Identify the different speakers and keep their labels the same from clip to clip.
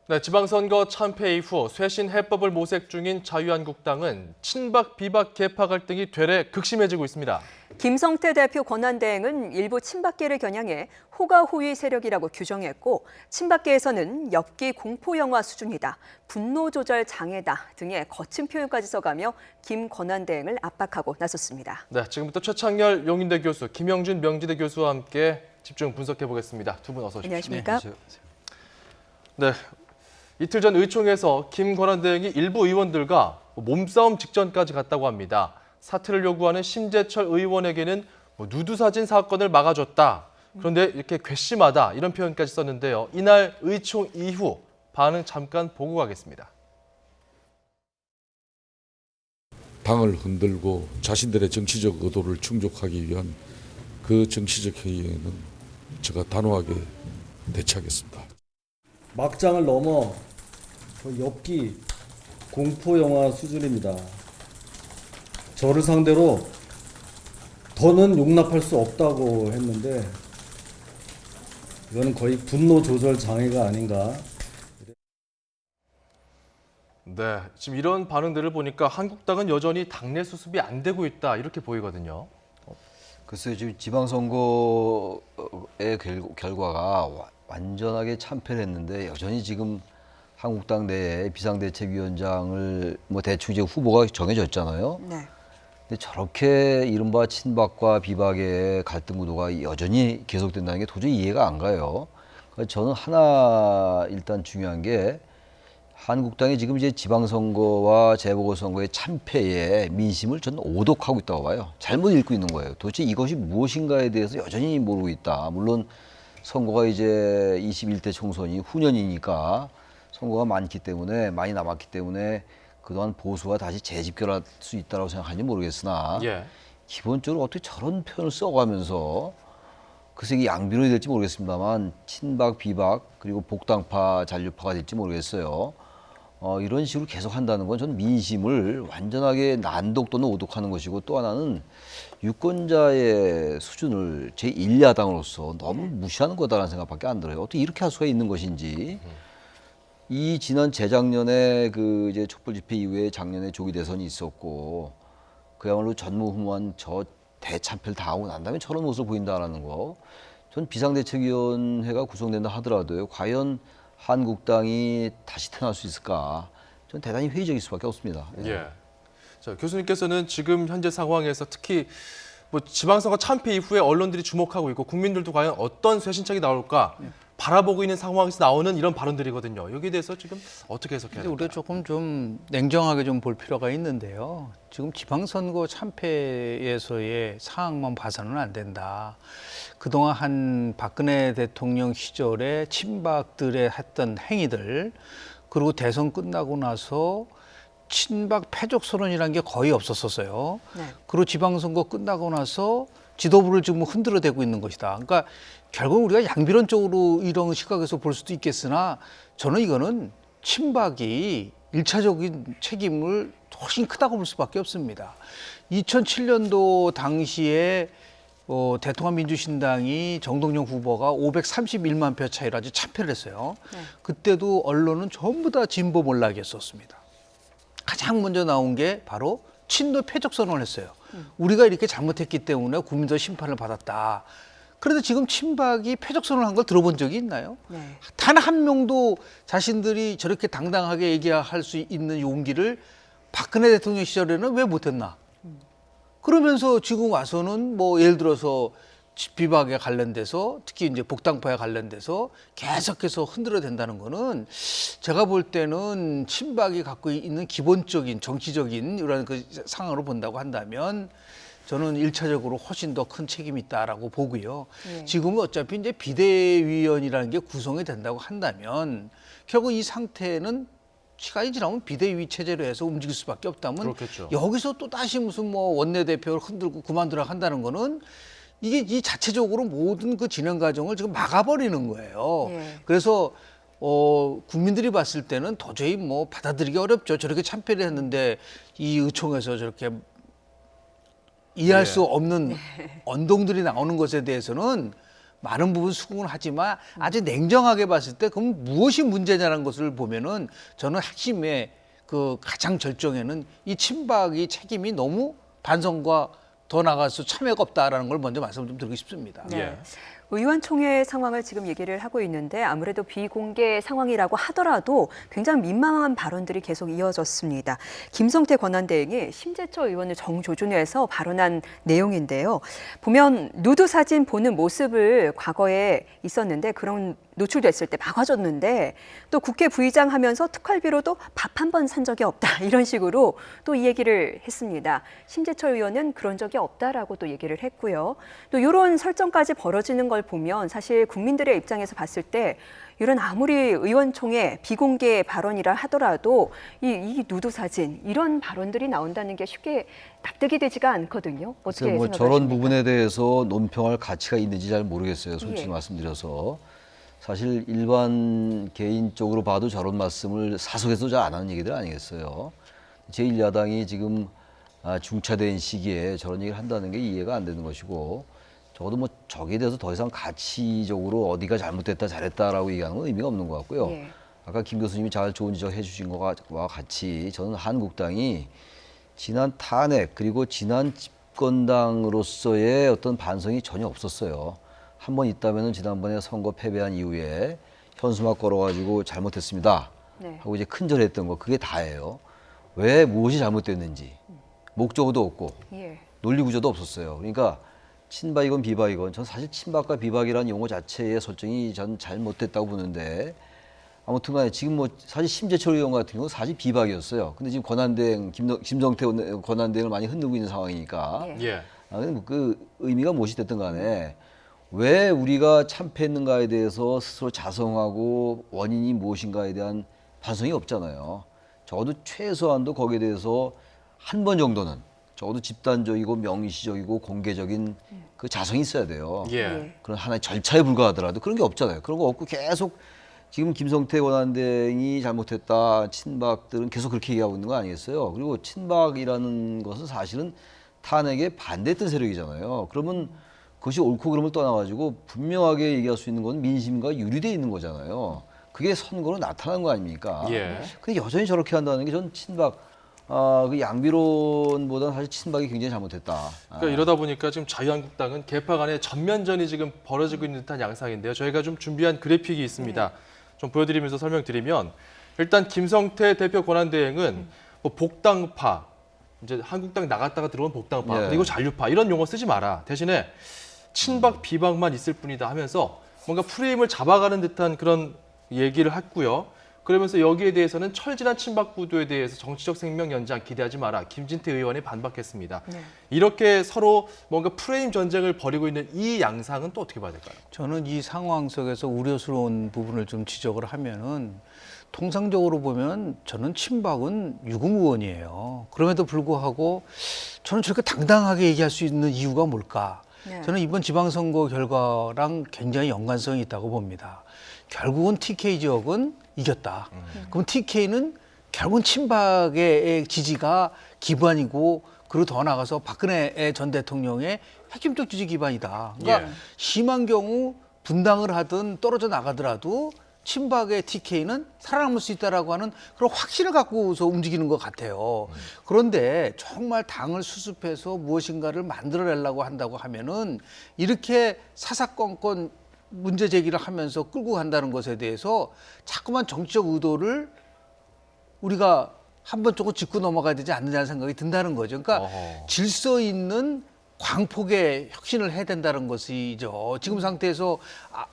Speaker 1: 네, 지방선거 참패 이후 쇄신 해법을 모색 중인 자유한국당은 친박, 비박 계파 갈등이 되레 극심해지고 있습니다.
Speaker 2: 김성태 대표 권한대행은 일부 친박계를 겨냥해 호가호위 세력이라고 규정했고 친박계에서는 엽기 공포영화 수준이다, 분노조절 장애다 등의 거친 표현까지 써가며 김 권한대행을 압박하고 나섰습니다.
Speaker 1: 네, 지금부터 최창렬 용인대 교수, 김영준 명지대 교수와 함께 집중 분석해 보겠습니다. 두 분 어서 오십시오.
Speaker 2: 안녕하십니까?
Speaker 1: 네, 이틀 전 의총에서 김 권한대행이 일부 의원들과 몸싸움 직전까지 갔다고 합니다. 사퇴를 요구하는 심재철 의원에게는 누드사진 사건을 막아줬다. 그런데 이렇게 괘씸하다 이런 표현까지 썼는데요. 이날 의총 이후 반응 잠깐 보고 가겠습니다.
Speaker 3: 당을 흔들고 자신들의 정치적 의도를 충족하기 위한 그 정치적 행위에는 제가 단호하게 대처하겠습니다.
Speaker 4: 막장을 넘어 엽기 공포 영화 수준입니다. 저를 상대로 더는 용납할 수 없다고 했는데 이거는 거의 분노 조절 장애가 아닌가.
Speaker 1: 네, 지금 이런 반응들을 보니까 한국당은 여전히 당내 수습이 안 되고 있다 이렇게 보이거든요.
Speaker 5: 글쎄요, 지금 지방선거의 결과가 완전하게 참패를 했는데 여전히 지금 한국당 내에 비상대책위원장을 대충 이제 후보가 정해졌잖아요.
Speaker 2: 네.
Speaker 5: 근데 저렇게 이른바 친박과 비박의 갈등 구도가 여전히 계속된다는 게 도저히 이해가 안 가요. 그래서 저는 하나 일단 중요한 게 한국당이 지금 이제 지방선거와 재보궐선거의 참패에 민심을 저는 오독하고 있다고 봐요. 잘못 읽고 있는 거예요. 도대체 이것이 무엇인가에 대해서 여전히 모르고 있다. 물론 선거가 이제 21대 총선이 후년이니까 선거가 많이 남았기 때문에 그동안 보수가 다시 재집결할 수 있다고 생각하는지 모르겠으나 기본적으로 어떻게 저런 표현을 써가면서 글쎄 이게 양비론이 될지 모르겠습니다만 친박, 비박 그리고 복당파, 잔류파가 될지 모르겠어요. 이런 식으로 계속 한다는 건 전 민심을 완전하게 난독 또는 오독하는 것이고 또 하나는 유권자의 수준을 제1야당으로서 너무 무시하는 거다라는 생각밖에 안 들어요. 어떻게 이렇게 할 수가 있는 것인지. 이 지난 재작년에 그 이제 촛불 집회 이후에 작년에 조기 대선이 있었고 그야말로 전무후무한 저 대참패를 당하고 난 다음에 저런 모습을 보인다라는 거. 전 비상대책위원회가 구성된다 하더라도요. 과연 한국당이 다시 태어날 수 있을까? 전 대단히 회의적일 수밖에 없습니다.
Speaker 1: 자, 교수님께서는 지금 현재 상황에서 특히 지방선거 참패 이후에 언론들이 주목하고 있고 국민들도 과연 어떤 쇄신책이 나올까 바라보고 있는 상황에서 나오는 이런 발언들이거든요. 여기에 대해서 지금 어떻게 해석해야 될까요?
Speaker 6: 우리가 조금 좀 냉정하게 좀 볼 필요가 있는데요. 지금 지방선거 참패에서의 상황만 봐서는 안 된다. 그동안 한 박근혜 대통령 시절에 친박들의 했던 행위들 그리고 대선 끝나고 나서 친박 패족 선언이라는 게 거의 없었었어요. 그리고 지방선거 끝나고 나서 지도부를 지금 흔들어대고 있는 것이다. 그러니까 결국 우리가 양비론적으로 이런 시각에서 볼 수도 있겠으나 저는 이거는 친박이 일차적인 책임을 훨씬 크다고 볼 수밖에 없습니다. 2007년도 당시에 대통합 민주신당이 정동영 후보가 531만 표 차이로 아주 참패를 했어요. 그때도 언론은 전부 다 진보 몰락이었었습니다. 가장 먼저 나온 게 바로 친노 패족 선언을 했어요. 우리가 이렇게 잘못했기 때문에 국민들 심판을 받았다. 그런데 지금 친박이 패족 선언을 한 걸 들어본 적이 있나요? 단 한 명도 자신들이 저렇게 당당하게 얘기할 수 있는 용기를 박근혜 대통령 시절에는 왜 못했나? 그러면서 지금 와서는 예를 들어서 비박에 관련돼서 특히 이제 복당파에 관련돼서 계속해서 흔들어 댄다는 거는 제가 볼 때는 친박이 갖고 있는 기본적인 정치적인 이런 그 상황으로 본다고 한다면 저는 일차적으로 훨씬 더 큰 책임이 있다라고 보고요. 지금은 어차피 이제 비대위원이라는 게 구성이 된다고 한다면 결국 이 상태는 시간이 지나면 비대위 체제로 해서 움직일 수밖에 없다면
Speaker 1: 그렇겠죠.
Speaker 6: 여기서 또 다시 무슨 원내대표를 흔들고 그만두라 한다는 거는 이게 이 자체적으로 모든 그 진행 과정을 지금 막아버리는 거예요. 그래서 국민들이 봤을 때는 도저히 받아들이기 어렵죠. 저렇게 참패를 했는데 이 의총에서 저렇게 이해할 수 없는 언동들이 나오는 것에 대해서는 많은 부분 수긍을 하지만 아주 냉정하게 봤을 때 그럼 무엇이 문제냐는 것을 보면은 저는 핵심의 그 가장 절정에는 이 친박이 책임이 너무 반성과 더 나아가서 참여가 없다라는 걸 먼저 말씀 좀 드리고 싶습니다.
Speaker 2: 네.
Speaker 1: 예.
Speaker 2: 의원총회 상황을 지금 얘기를 하고 있는데 아무래도 비공개 상황이라고 하더라도 굉장히 민망한 발언들이 계속 이어졌습니다. 김성태 권한대행이 심재철 의원을 정조준해서 발언한 내용인데요. 보면 누드 사진 보는 모습을 과거에 있었는데 그런 노출됐을 때 막아줬는데 또 국회 부의장 하면서 특활비로도 밥 한 번 산 적이 없다 이런 식으로 또 이 얘기를 했습니다. 심재철 의원은 그런 적이 없다라고 또 얘기를 했고요. 또 이런 설정까지 벌어지는 걸 보면 사실 국민들의 입장에서 봤을 때 이런 아무리 의원총회 비공개 발언이라 하더라도 이 누드 사진 이런 발언들이 나온다는 게 쉽게 납득이 되지가 않거든요. 어떻게
Speaker 5: 글쎄요, 뭐
Speaker 2: 생각하십니까?
Speaker 5: 저런 부분에 대해서 논평할 가치가 있는지 잘 모르겠어요. 솔직히
Speaker 2: 예.
Speaker 5: 말씀드려서. 사실 일반 개인적으로 봐도 저런 말씀을 사석에서 잘 안 하는 얘기들 아니겠어요. 제1야당이 지금 중차대인 시기에 저런 얘기를 한다는 게 이해가 안 되는 것이고 적어도 뭐 저기에 대해서 더 이상 가치적으로 어디가 잘못됐다 잘했다라고 얘기하는 건 의미가 없는 것 같고요.
Speaker 2: 예.
Speaker 5: 아까 김 교수님이 잘 좋은 지적해 주신 것과 같이 저는 한국당이 지난 탄핵 그리고 지난 집권당으로서의 어떤 반성이 전혀 없었어요. 한 번 있다면은 지난번에 선거 패배한 이후에 현수막 걸어가지고 잘못했습니다
Speaker 2: 네.
Speaker 5: 하고 이제 큰절했던 거 그게 다예요. 왜 무엇이 잘못됐는지 목적어도 없고
Speaker 2: 예.
Speaker 5: 논리 구조도 없었어요. 그러니까 친박이건 비박이건 전 사실 친박과 비박이라는 용어 자체의 설정이 전 잘못됐다고 보는데 아무튼간에 지금 뭐 사실 심재철 의원 같은 경우는 사실 비박이었어요. 근데 지금 권한대행 김성태 권한대행을 많이 흔들고 있는 상황이니까
Speaker 2: 예.
Speaker 1: 예.
Speaker 5: 근데 그 의미가 무엇이 됐든 간에 왜 우리가 참패했는가에 대해서 스스로 자성하고 원인이 무엇인가에 대한 반성이 없잖아요. 적어도 최소한도 거기에 대해서 한 번 정도는 적어도 집단적이고 명시적이고 공개적인 그 자성이 있어야 돼요.
Speaker 1: 예.
Speaker 5: 그런 하나의 절차에 불과하더라도 그런 게 없잖아요. 그런 거 없고 계속 지금 김성태 권한대행이 잘못했다. 친박들은 계속 그렇게 얘기하고 있는 거 아니겠어요? 그리고 친박이라는 것은 사실은 탄핵에 반대했던 세력이잖아요. 그러면 그것이 옳고 그름을 떠나가지고 분명하게 얘기할 수 있는 건 민심과 유리돼 있는 거잖아요. 그게 선거로 나타난 거 아닙니까?
Speaker 1: 예.
Speaker 5: 근데 여전히 저렇게 한다는 게 전 친박, 그 양비론보다는 사실 친박이 굉장히 잘못했다.
Speaker 1: 그러니까 이러다 보니까 지금 자유한국당은 개파 간의 전면전이 지금 벌어지고 있는 듯한 양상인데요. 저희가 좀 준비한 그래픽이 있습니다. 좀 보여드리면서 설명드리면 일단 김성태 대표 권한대행은 뭐 복당파, 이제 한국당 나갔다가 들어온 복당파,
Speaker 5: 예.
Speaker 1: 그리고 잔류파 이런 용어 쓰지 마라. 대신에 친박 비박만 있을 뿐이다 하면서 뭔가 프레임을 잡아가는 듯한 그런 얘기를 했고요. 그러면서 여기에 대해서는 철진한 친박 구도에 대해서 정치적 생명 연장 기대하지 마라. 김진태 의원이 반박했습니다.
Speaker 2: 네.
Speaker 1: 이렇게 서로 뭔가 프레임 전쟁을 벌이고 있는 이 양상은 또 어떻게 봐야 될까요?
Speaker 6: 저는 이 상황 속에서 우려스러운 부분을 좀 지적을 하면은 통상적으로 보면 저는 친박은 유공의원이에요. 그럼에도 불구하고 저는 저렇게 당당하게 얘기할 수 있는 이유가 뭘까?
Speaker 2: 네.
Speaker 6: 저는 이번 지방선거 결과랑 굉장히 연관성이 있다고 봅니다. 결국은 TK 지역은 이겼다. 그럼 TK는 결국은 친박의 지지가 기반이고 그리고 더 나아가서 박근혜 전 대통령의 핵심적 지지 기반이다. 그러니까
Speaker 1: 예.
Speaker 6: 심한 경우 분당을 하든 떨어져 나가더라도 친박의 TK는 살아남을 수 있다라고 하는 그런 확신을 갖고서 움직이는 것 같아요. 그런데 정말 당을 수습해서 무엇인가를 만들어내려고 한다고 하면은 이렇게 사사건건 문제 제기를 하면서 끌고 간다는 것에 대해서 자꾸만 정치적 의도를 우리가 한번 조금 짚고 넘어가야 되지 않느냐는 생각이 든다는 거죠. 그러니까
Speaker 1: 어허.
Speaker 6: 질서 있는 광폭의 혁신을 해야 된다는 것이죠. 지금 상태에서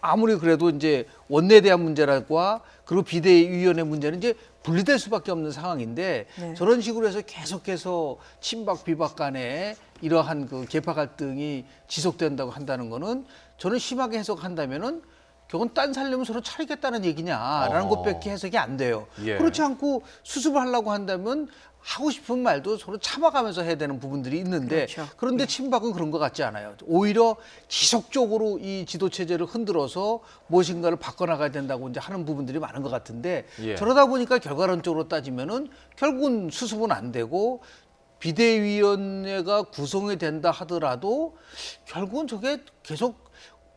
Speaker 6: 아무리 그래도 이제 원내에 대한 문제라고 그리고 비대위원회 문제는 이제 분리될 수밖에 없는 상황인데
Speaker 2: 네.
Speaker 6: 저런 식으로 해서 계속해서 친박 비박 간에 이러한 그 계파 갈등이 지속된다고 한다는 거는 저는 심하게 해석한다면은 결국은 딴 살려면 서로 차리겠다는 얘기냐라는
Speaker 1: 어허.
Speaker 6: 것밖에 해석이 안 돼요.
Speaker 1: 예.
Speaker 6: 그렇지 않고 수습을 하려고 한다면 하고 싶은 말도 서로 참아가면서 해야 되는 부분들이 있는데
Speaker 2: 그렇죠.
Speaker 6: 그런데 친박은 그런 것 같지 않아요. 오히려 지속적으로 이 지도 체제를 흔들어서 무엇인가를 바꿔나가야 된다고 이제 하는 부분들이 많은 것 같은데
Speaker 1: 예.
Speaker 6: 저러다 보니까 결과론적으로 따지면은 결국은 수습은 안 되고 비대위원회가 구성이 된다 하더라도 결국은 저게 계속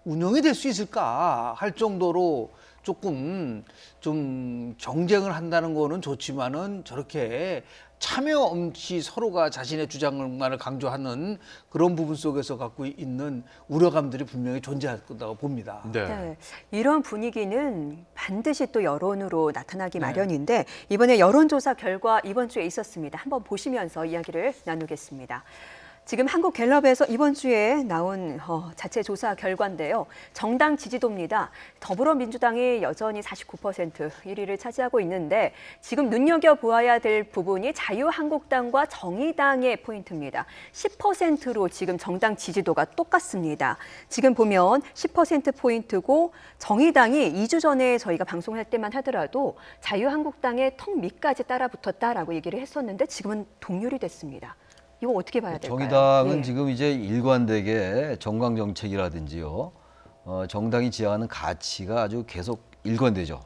Speaker 6: 운영이 될 수 있을까 할 정도로 조금 좀 경쟁을 한다는 거는 좋지만은 저렇게 참여 없이 서로가 자신의 주장만을 강조하는 그런 부분 속에서 갖고 있는 우려감들이 분명히 존재할 거라고 봅니다.
Speaker 2: 네. 이런 분위기는 반드시 또 여론으로 나타나기
Speaker 6: 네.
Speaker 2: 마련인데 이번에 여론조사 결과 이번 주에 있었습니다. 한번 보시면서 이야기를 나누겠습니다. 지금 한국갤럽에서 이번 주에 나온 자체 조사 결과인데요. 정당 지지도입니다. 더불어민주당이 여전히 49% 1위를 차지하고 있는데 지금 눈여겨보아야 될 부분이 자유한국당과 정의당의 포인트입니다. 10%로 지금 정당 지지도가 똑같습니다. 지금 보면 10%포인트고 정의당이 2주 전에 저희가 방송할 때만 하더라도 자유한국당의 턱 밑까지 따라붙었다라고 얘기를 했었는데 지금은 동률이 됐습니다. 이거 어떻게 봐야 될까요?
Speaker 5: 정의당은
Speaker 2: 예.
Speaker 5: 지금 이제 일관되게 정강 정책이라든지요, 정당이 지향하는 가치가 아주 계속 일관되죠.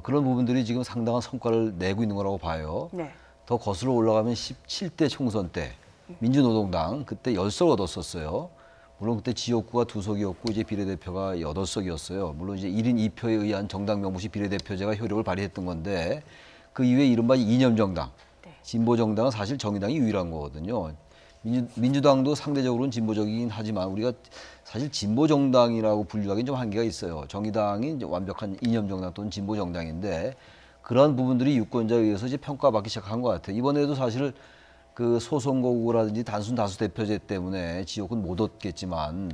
Speaker 5: 그런 부분들이 지금 상당한 성과를 내고 있는 거라고 봐요.
Speaker 2: 네.
Speaker 5: 더 거슬러 올라가면 17대 총선 때 민주노동당 그때 10석 얻었었어요. 물론 그때 지역구가 2석이었고 이제 비례대표가 8석이었어요. 물론 이제 1인 2표에 의한 정당 명부시 비례대표제가 효력을 발휘했던 건데 그 이후에 이른바 이념정당, 진보정당은 사실 정의당이 유일한 거거든요. 민주당도 상대적으로는 진보적이긴 하지만 우리가 사실 진보정당이라고 분류하기는 좀 한계가 있어요. 정의당이 이제 완벽한 이념정당 또는 진보정당인데 그러한 부분들이 유권자에 의해서 이제 평가받기 시작한 것 같아요. 이번에도 사실 그 소선거구라든지 단순 다수 대표제 때문에 지역은 못 얻겠지만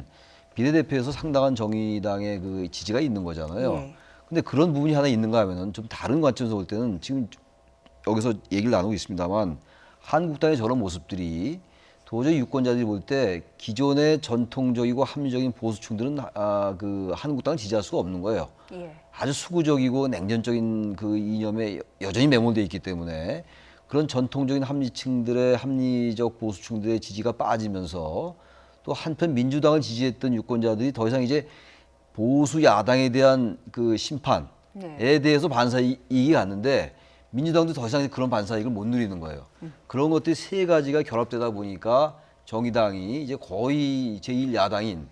Speaker 5: 비례대표에서 상당한 정의당의 그 지지가 있는 거잖아요.
Speaker 2: 네.
Speaker 5: 근데 그런 부분이 하나 있는가 하면은 좀 다른 관점에서 볼 때는 지금 여기서 얘기를 나누고 있습니다만 한국당의 저런 모습들이 도저히 유권자들이 볼 때 기존의 전통적이고 합리적인 보수층들은 그 한국당을 지지할 수가 없는 거예요.
Speaker 2: 예.
Speaker 5: 아주 수구적이고 냉전적인 그 이념에 여전히 매몰되어 있기 때문에 그런 전통적인 합리층들의 합리적 보수층들의 지지가 빠지면서 또 한편 민주당을 지지했던 유권자들이 더 이상 이제 보수 야당에 대한 그 심판에
Speaker 2: 네.
Speaker 5: 대해서 반사이익이 갔는데 민주당도 더 이상 그런 반사이익을 못 누리는 거예요. 그런 것들이 세 가지가 결합되다 보니까 정의당이 이제 거의 제1야당인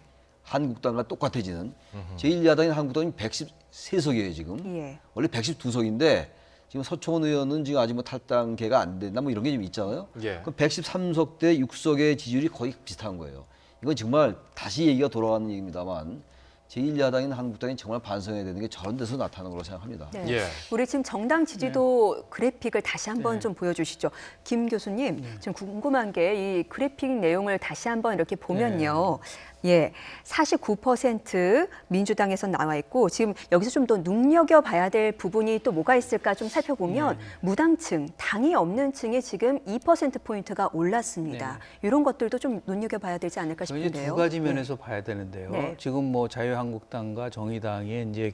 Speaker 5: 한국당과 똑같아지는 제1야당인 한국당이 113석이에요 지금.
Speaker 2: 예.
Speaker 5: 원래 112석인데 지금 서청원 의원은 지금 아직 뭐 탈당계가 안 됐나 뭐 이런 게 좀 있잖아요.
Speaker 1: 예.
Speaker 5: 그럼 113석 대 6석의 지지율이 거의 비슷한 거예요. 이건 정말 다시 얘기가 돌아가는 얘기입니다만 제1야당인 한국당이 정말 반성해야 되는 게 저런 데서 나타나는 걸로 생각합니다.
Speaker 2: 네.
Speaker 1: 예.
Speaker 2: 우리 지금 정당 지지도 그래픽을 다시 한번 좀 보여주시죠. 김 교수님, 지금 궁금한 게 이 그래픽 내용을 다시 한번 이렇게 보면요. 예, 49% 민주당에서 나와 있고 지금 여기서 좀 더 눈여겨봐야 될 부분이 또 뭐가 있을까 좀 살펴보면 무당층, 당이 없는 층이 지금 2%포인트가 올랐습니다. 이런 것들도 좀 눈여겨봐야 되지 않을까
Speaker 6: 이제
Speaker 2: 싶은데요.
Speaker 6: 두 가지 면에서 봐야 되는데요.
Speaker 2: 네.
Speaker 6: 지금 뭐 자유한국당과 정의당의 이제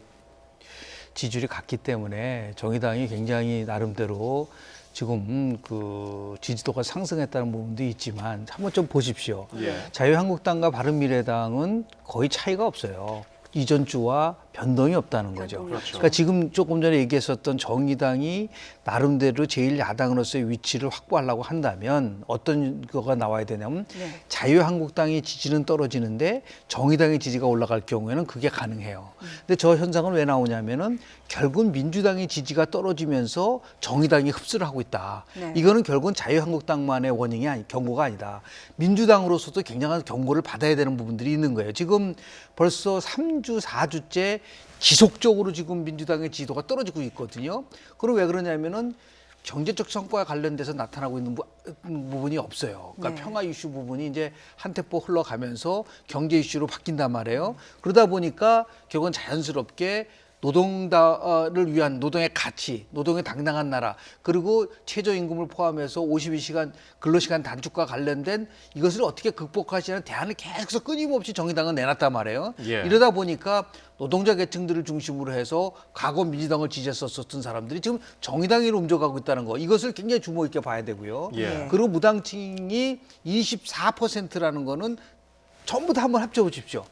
Speaker 6: 지지율이 같기 때문에 정의당이 굉장히 나름대로 지금 그 지지도가 상승했다는 부분도 있지만 한번 좀 보십시오.
Speaker 1: 예.
Speaker 6: 자유한국당과 바른미래당은 거의 차이가 없어요. 이전 주와 변동이 없다는 거죠. 그러니까 지금 조금 전에 얘기했었던 정의당이 나름대로 제1야당으로서의 위치를 확보하려고 한다면 어떤 거가 나와야 되냐면
Speaker 2: 네.
Speaker 6: 자유한국당의 지지는 떨어지는데 정의당의 지지가 올라갈 경우에는 그게 가능해요. 근데 저 현상은 왜 나오냐면은 결국은 민주당의 지지가 떨어지면서 정의당이 흡수를 하고 있다.
Speaker 2: 네.
Speaker 6: 이거는 결국은 자유한국당만의 원인이 경고가 아니다. 민주당으로서도 굉장한 경고를 받아야 되는 부분들이 있는 거예요. 지금 벌써 3주, 4주째 지속적으로 지금 민주당의 지지도가 떨어지고 있거든요. 그럼 왜 그러냐면은 경제적 성과와 관련돼서 나타나고 있는 부분이 없어요. 그러니까
Speaker 2: 네.
Speaker 6: 평화 이슈 부분이 이제 한 템포 흘러가면서 경제 이슈로 바뀐단 말이에요. 그러다 보니까 결국은 자연스럽게 노동자를 위한 노동의 가치, 노동의 당당한 나라, 그리고 최저임금을 포함해서 52시간 근로시간 단축과 관련된 이것을 어떻게 극복하시는 대안을 계속해서 끊임없이 정의당은 내놨단 말이에요.
Speaker 1: 예.
Speaker 6: 이러다 보니까 노동자 계층들을 중심으로 해서 과거 민주당을 지지했었던 사람들이 지금 정의당으로 옮겨가고 있다는 거, 이것을 굉장히 주목 있게 봐야 되고요.
Speaker 1: 예.
Speaker 6: 그리고 무당층이 24%라는 거는 전부 다 한번 합쳐 보십시오.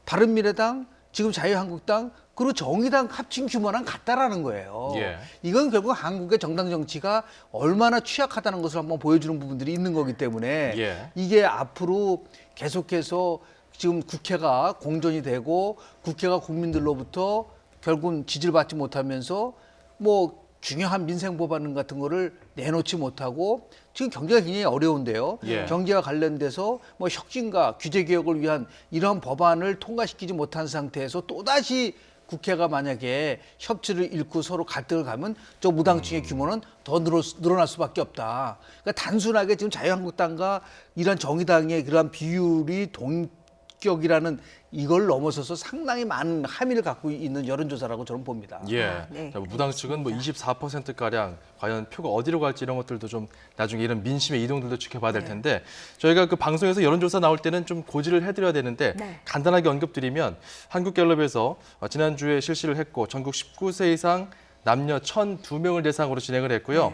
Speaker 6: 바른미래당, 지금 자유한국당, 그리고 정의당 합친 규모랑 같다라는 거예요.
Speaker 1: 예.
Speaker 6: 이건 결국 한국의 정당 정치가 얼마나 취약하다는 것을 한번 보여주는 부분들이 있는 거기 때문에
Speaker 1: 예.
Speaker 6: 이게 앞으로 계속해서 지금 국회가 공전이 되고 국회가 국민들로부터 결국은 지지를 받지 못하면서 뭐 중요한 민생 법안 같은 거를 내놓지 못하고 지금 경제가 굉장히 어려운데요.
Speaker 1: 예.
Speaker 6: 경제와 관련돼서 뭐 혁신과 규제 개혁을 위한 이런 법안을 통과시키지 못한 상태에서 또다시 국회가 만약에 협치를 잃고 서로 갈등을 가면 저 무당층의 규모는 더 늘어날 수밖에 없다. 그러니까 단순하게 지금 자유한국당과 이런 정의당의 그런 비율이 동격이라는 이걸 넘어서서 상당히 많은 함의를 갖고 있는 여론조사라고 저는 봅니다.
Speaker 1: 예.
Speaker 2: 네.
Speaker 1: 자, 무당 측은 뭐 24%가량 과연 표가 어디로 갈지 이런 것들도 좀 나중에 이런 민심의 이동들도 지켜봐야 될 텐데 저희가 그 방송에서 여론조사 나올 때는 좀 고지를 해드려야 되는데
Speaker 2: 네.
Speaker 1: 간단하게 언급드리면 한국갤럽에서 지난주에 실시를 했고 전국 19세 이상 남녀 1,002명을 대상으로 진행을 했고요.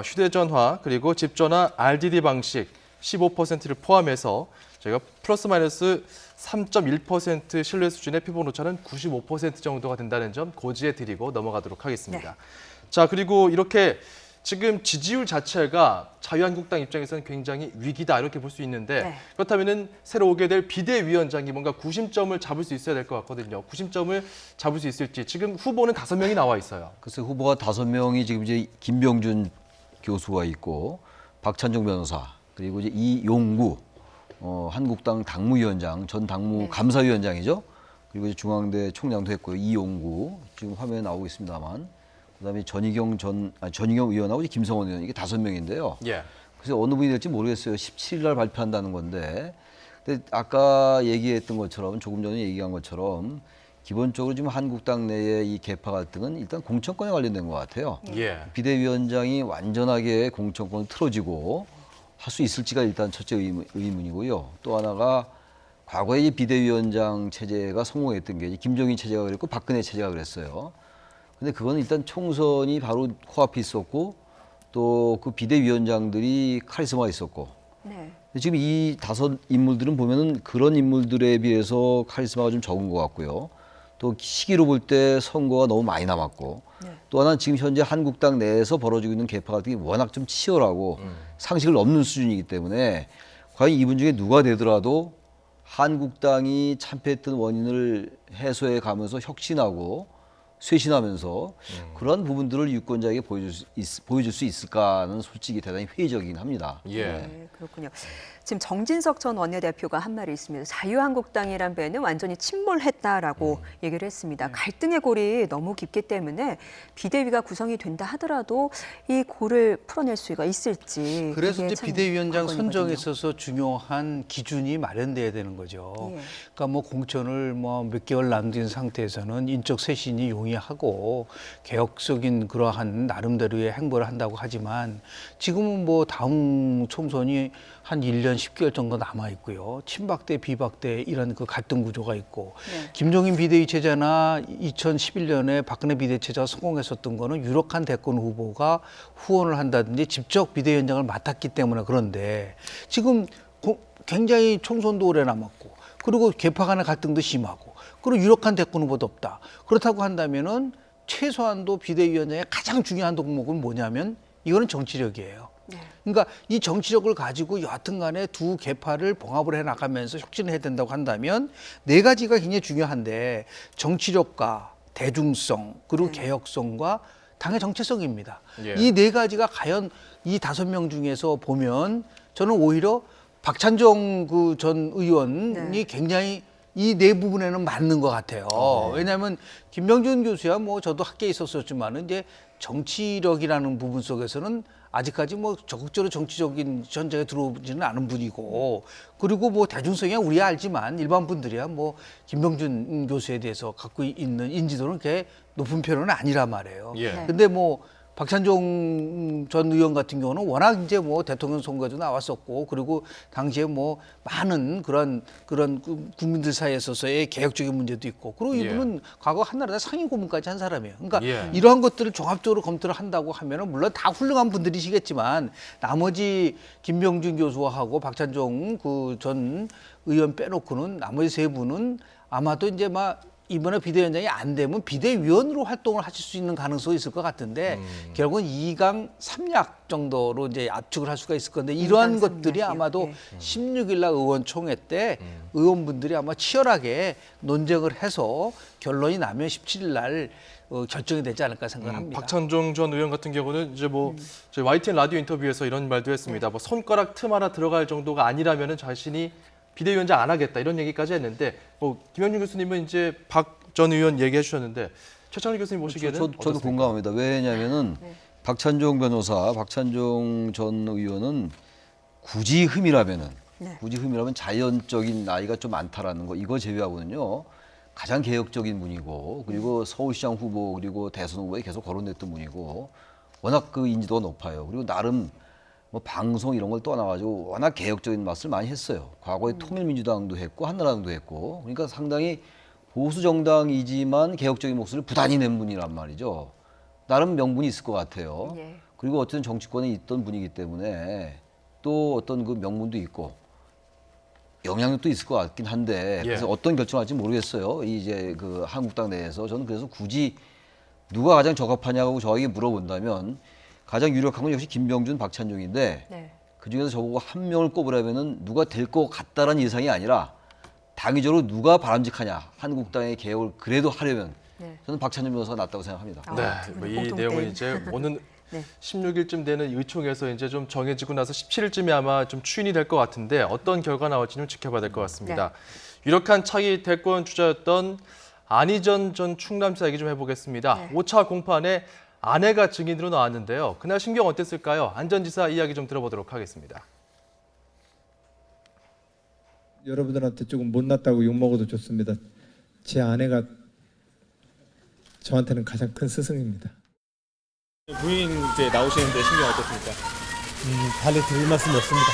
Speaker 1: 휴대전화 그리고 집전화 RDD 방식 15%를 포함해서 저희가 플러스 마이너스 3.1% 신뢰 수준의 표본 오차는 95% 정도가 된다는 점 고지해 드리고 넘어가도록 하겠습니다. 자, 그리고 이렇게 지금 지지율 자체가 자유한국당 입장에서는 굉장히 위기다 이렇게 볼 수 있는데
Speaker 2: 네.
Speaker 1: 그렇다면은 새로 오게 될 비대위원장이 뭔가 구심점을 잡을 수 있어야 될 것 같거든요. 구심점을 잡을 수 있을지 지금 후보는 5명이 나와 있어요.
Speaker 5: 글쎄 후보가 5명이 지금 이제 김병준 교수가 있고 박찬종 변호사 그리고 이제 이용구 한국당 당무위원장 전 당무 감사위원장이죠. 그리고 이제 중앙대 총장도 했고요. 이용구 지금 화면에 나오고 있습니다만 그다음에 전희경 의원하고 이제 김성원 의원 이게 5명인데요.
Speaker 1: 예.
Speaker 5: 그래서 어느 분이 될지 모르겠어요. 17일 날 발표한다는 건데. 근데 아까 얘기했던 것처럼 조금 전에 얘기한 것처럼 기본적으로 지금 한국당 내의 이 계파 갈등은 일단 공천권에 관련된 것 같아요.
Speaker 1: 예.
Speaker 5: 비대위원장이 완전하게 공천권을 틀어지고 할 수 있을지가 일단 첫째 의문이고요. 또 하나가 과거에 이 비대위원장 체제가 성공했던 게 김정인 체제가 그랬고 박근혜 체제가 그랬어요. 근데 그건 일단 총선이 바로 코앞에 있었고 또 그 비대위원장들이 카리스마가 있었고
Speaker 2: 네.
Speaker 5: 근데 지금 이 5 인물들은 보면은 그런 인물들에 비해서 카리스마가 좀 적은 것 같고요. 또 시기로 볼 때 선거가 너무 많이 남았고 또 하나는 지금 현재 한국당 내에서 벌어지고 있는 계파 갈등이 워낙 좀 치열하고 상식을 넘는 수준이기 때문에 과연 이분 중에 누가 되더라도 한국당이 참패했던 원인을 해소해 가면서 혁신하고 쇄신하면서 그런 부분들을 유권자에게 보여줄 수 있을까는 솔직히 대단히 회의적이긴 합니다.
Speaker 1: 예.
Speaker 2: 네, 그렇군요. 지금 정진석 전 원내대표가 한 말이 있습니다. 자유한국당이란 배는 완전히 침몰했다라고 얘기를 했습니다. 갈등의 골이 너무 깊기 때문에 비대위가 구성이 된다 하더라도 이 골을 풀어낼 수가 있을지.
Speaker 6: 그래서
Speaker 2: 이게
Speaker 6: 이제
Speaker 2: 참
Speaker 6: 비대위원장
Speaker 2: 관건이거든요.
Speaker 6: 선정에 있어서 중요한 기준이 마련돼야 되는 거죠.
Speaker 2: 예.
Speaker 6: 그러니까 뭐 공천을 뭐 몇 개월 남긴 상태에서는 인적 쇄신이 용이하고 개혁적인 그러한 나름대로의 행보를 한다고 하지만 지금은 뭐 다음 총선이 한 1년 10개월 정도 남아 있고요. 친박대, 비박대 이런 그 갈등 구조가 있고 김종인 비대위 체제나 2011년에 박근혜 비대위 체제가 성공했었던 거는 유력한 대권 후보가 후원을 한다든지 직접 비대위원장을 맡았기 때문에 그런데 지금 굉장히 총선도 오래 남았고 그리고 계파 간의 갈등도 심하고 그리고 유력한 대권 후보도 없다. 그렇다고 한다면은 최소한도 비대위원장의 가장 중요한 덕목은 뭐냐면 이거는 정치력이에요. 그러니까 이 정치력을 가지고 여하튼 간에 두 계파를 봉합을 해 나가면서 혁신을 해야 된다고 한다면 4가지가 굉장히 중요한데 정치력과 대중성 그리고 개혁성과 당의 정체성입니다.
Speaker 1: 예.
Speaker 6: 이 4가지가 과연 이 5명 중에서 보면 저는 오히려 박찬종 그 전 의원이 굉장히 이 4부분에는 맞는 것 같아요. 왜냐하면 김병준 교수야 뭐 저도 학계에 있었지만은 이제 정치력이라는 부분 속에서는 아직까지 뭐 적극적으로 정치적인 전쟁에 들어오지는 않은 분이고 그리고 뭐 대중성이야 우리야 알지만 일반 분들이야 뭐 김병준 교수에 대해서 갖고 있는 인지도는 그렇게 높은 편은 아니란 말이에요.
Speaker 1: 예.
Speaker 6: 근데 뭐 박찬종 전 의원 같은 경우는 워낙 이제 뭐 대통령 선거에도 나왔었고 그리고 당시에 뭐 많은 그런 국민들 사이에 있어서의 개혁적인 문제도 있고 그리고 이분은 과거 한나라당 상임 고문까지 한 사람이에요. 그러니까 이러한 것들을 종합적으로 검토를 한다고 하면은 물론 다 훌륭한 분들이시겠지만 나머지 김병준 교수하고 박찬종 그 전 의원 빼놓고는 나머지 3분은 아마도 이제 막 이번에 비대위원장이 안 되면 비대위원으로 활동을 하실 수 있는 가능성이 있을 것 같은데 결국은 2강 3약 정도로 이제 압축을 할 수가 있을 건데 이러한
Speaker 2: 2강
Speaker 6: 것들이
Speaker 2: 3약,
Speaker 6: 아마도
Speaker 2: 예.
Speaker 6: 16일 날 의원총회 때 의원분들이 아마 치열하게 논쟁을 해서 결론이 나면 17일 날 결정이 되지 않을까 생각합니다.
Speaker 1: 박찬종 전 의원 같은 경우는 이제 뭐 저희 YTN 라디오 인터뷰에서 이런 말도 했습니다. 뭐 손가락 틈 하나 들어갈 정도가 아니라면은 자신이 비대위원장 안 하겠다 이런 얘기까지 했는데 뭐 김영준 교수님은 이제 박 전 의원 얘기해 주셨는데 최창일 교수님 보시기에는
Speaker 5: 저도
Speaker 1: 어떻습니까?
Speaker 5: 공감합니다. 왜냐하면은 박찬종 변호사, 박찬종 전 의원은 굳이 흠이라면은
Speaker 2: 네.
Speaker 5: 굳이 흠이라면 자연적인 나이가 좀 많다라는 거 이거 제외하고는요 가장 개혁적인 분이고 그리고 서울시장 후보 그리고 대선 후보에 계속 거론됐던 분이고 워낙 그 인지도가 높아요. 그리고 나름 뭐 방송 이런 걸 떠나가지고 워낙 개혁적인 맛을 많이 했어요. 과거에 통일민주당도 했고 한나라당도 했고 그러니까 상당히 보수 정당이지만 개혁적인 목소리를 부단히 낸 분이란 말이죠. 나름 명분이 있을 것 같아요.
Speaker 2: 예.
Speaker 5: 그리고 어쨌든 정치권에 있던 분이기 때문에 또 어떤 그 명분도 있고 영향력도 있을 것 같긴 한데 그래서
Speaker 1: 예.
Speaker 5: 어떤 결정할지 모르겠어요. 이제 그 한국당 내에서 저는 그래서 굳이 누가 가장 적합하냐고 저에게 물어본다면 가장 유력한 건 역시 김병준, 박찬종인데
Speaker 2: 네.
Speaker 5: 그 중에서 저보고 한 명을 꼽으라면은 누가 될 것 같다라는 예상이 아니라 당위적으로 누가 바람직하냐 한국당의 개혁을 그래도 하려면
Speaker 2: 네.
Speaker 5: 저는 박찬종 변호사가 낫다고 생각합니다.
Speaker 2: 아,
Speaker 1: 네,
Speaker 2: 두
Speaker 1: 뭐
Speaker 2: 분의
Speaker 1: 이
Speaker 2: 공통된.
Speaker 1: 내용은 이제 오는
Speaker 2: 네.
Speaker 1: 16일쯤 되는 의총에서 이제 좀 정해지고 나서 17일쯤에 아마 좀 추인이 될 것 같은데 어떤 결과 나올지는 지켜봐야 될 것 같습니다. 유력한 차기 대권 주자였던 안희정 전 충남지사 얘기 좀 해보겠습니다.
Speaker 2: 네.
Speaker 1: 5차 공판에 아내가 증인으로 나왔는데요. 그날 심경 어땠을까요? 안 전 지사 이야기 좀 들어보도록 하겠습니다.
Speaker 7: 여러분들한테 조금 못났다고 욕먹어도 좋습니다. 제 아내가 저한테는 가장 큰 스승입니다.
Speaker 8: 부인 이제 나오시는데 신경 어떻습니까?
Speaker 7: 달리 드릴 말씀이 없습니다.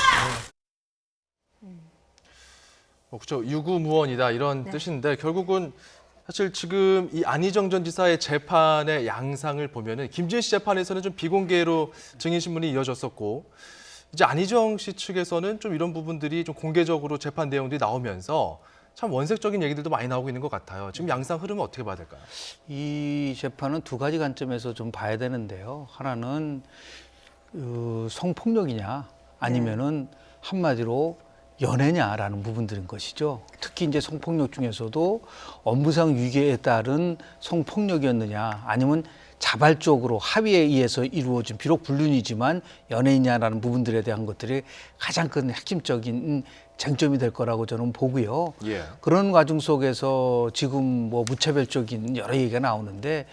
Speaker 1: 그렇죠. 유구무원이다 이런
Speaker 2: 네.
Speaker 1: 뜻인데 결국은 사실 지금 이 안희정 전 지사의 재판의 양상을 보면은 김지은 씨 재판에서는 좀 비공개로 증인 신문이 이어졌었고 이제 안희정 씨 측에서는 좀 이런 부분들이 좀 공개적으로 재판 내용들이 나오면서 참 원색적인 얘기들도 많이 나오고 있는 것 같아요. 지금 양상 흐름은 어떻게 봐야 될까요?
Speaker 6: 이 재판은 두 가지 관점에서 좀 봐야 되는데요. 하나는 성폭력이냐 아니면은 한마디로 연애냐라는 부분들인 것이죠. 특히 이제 성폭력 중에서도 업무상 위계에 따른 성폭력이었느냐 아니면 자발적으로 합의에 의해서 이루어진 비록 불륜이지만 연애이냐라는 부분들에 대한 것들이 가장 큰 핵심적인 쟁점이 될 거라고 저는 보고요.
Speaker 1: 예.
Speaker 6: 그런 과정 속에서 지금 뭐 무차별적인 여러 얘기가 나오는데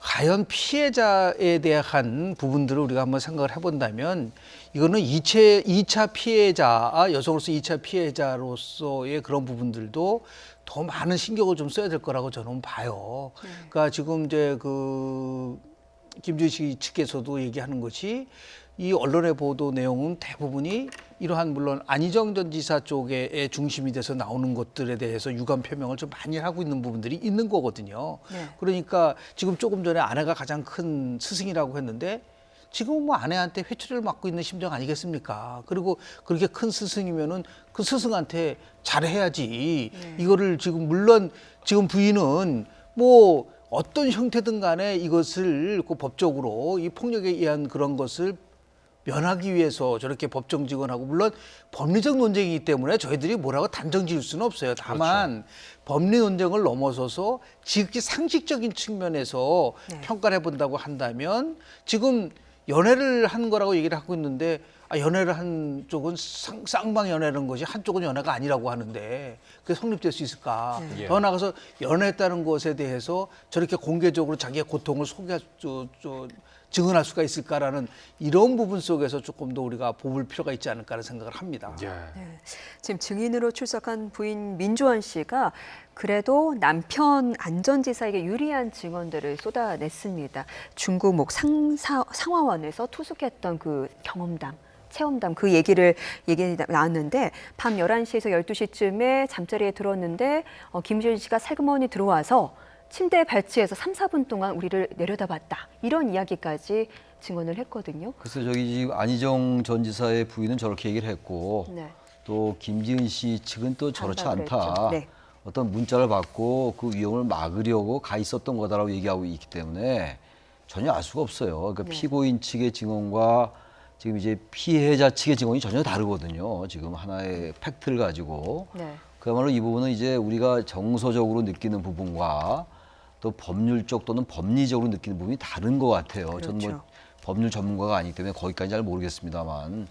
Speaker 6: 과연 피해자에 대한 부분들을 우리가 한번 생각을 해본다면 이거는 2차 피해자, 여성으로서 2차 피해자로서의 그런 부분들도 더 많은 신경을 좀 써야 될 거라고 저는 봐요. 그러니까 지금 이제 그 김주희 씨 측에서도 얘기하는 것이 이 언론의 보도 내용은 대부분이 이러한 물론 안희정 전 지사 쪽에 중심이 돼서 나오는 것들에 대해서 유감 표명을 좀 많이 하고 있는 부분들이 있는 거거든요.
Speaker 2: 네.
Speaker 6: 그러니까 지금 조금 전에 아내가 가장 큰 스승이라고 했는데 지금은 뭐 아내한테 회초리를 맞고 있는 심정 아니겠습니까? 그리고 그렇게 큰 스승이면은 그 스승한테 잘해야지. 이거를 지금 물론 지금 부인은 뭐 어떤 형태든 간에 이것을 그 법적으로 이 폭력에 의한 그런 것을 면하기 위해서 저렇게 법정 직원하고 물론 법리적 논쟁이기 때문에 저희들이 뭐라고 단정 지을 수는 없어요. 다만 법리 논쟁을 넘어서서 지극히 상식적인 측면에서
Speaker 2: 네.
Speaker 6: 평가를 해본다고 한다면 지금 연애를 한 거라고 얘기를 하고 있는데 연애를 한 쪽은 쌍방 연애라는 것이 한쪽은 연애가 아니라고 하는데 그게 성립될 수 있을까?
Speaker 1: 예.
Speaker 6: 더 나아가서 연애했다는 것에 대해서 저렇게 공개적으로 자기의 고통을 증언할 수가 있을까라는 이런 부분 속에서 조금 더 우리가 보볼 필요가 있지 않을까라는 생각을 합니다.
Speaker 1: 예.
Speaker 2: 네. 지금 증인으로 출석한 부인 민주원 씨가 그래도 남편 안 전 지사에게 유리한 증언들을 쏟아냈습니다. 중국 목 상하원에서 투숙했던 그 경험담, 체험담 그 얘기 나왔는데 밤 11시에서 12시쯤에 잠자리에 들었는데 김지은 씨가 살그머니 들어와서 침대에 발치해서 3, 4분 동안 우리를 내려다봤다. 이런 이야기까지 증언을 했거든요.
Speaker 5: 그래서 저기 지금 안희정 전 지사의 부인은 저렇게 얘기를 했고
Speaker 2: 네.
Speaker 5: 또 김지은 씨 측은 또 저렇지
Speaker 2: 반박을
Speaker 5: 않다.
Speaker 2: 했죠. 네.
Speaker 5: 어떤 문자를 받고 그 위험을 막으려고 가 있었던 거다라고 얘기하고 있기 때문에 전혀 알 수가 없어요. 그러니까
Speaker 2: 네.
Speaker 5: 피고인 측의 증언과 지금 이제 피해자 측의 증언이 전혀 다르거든요. 지금 하나의 팩트를 가지고.
Speaker 2: 네.
Speaker 5: 그야말로 이 부분은 이제 우리가 정서적으로 느끼는 부분과 또 법률적 또는 법리적으로 느끼는 부분이 다른 것 같아요. 저는 뭐
Speaker 2: 그렇죠.
Speaker 5: 법률 전문가가 아니기 때문에 거기까지 잘 모르겠습니다만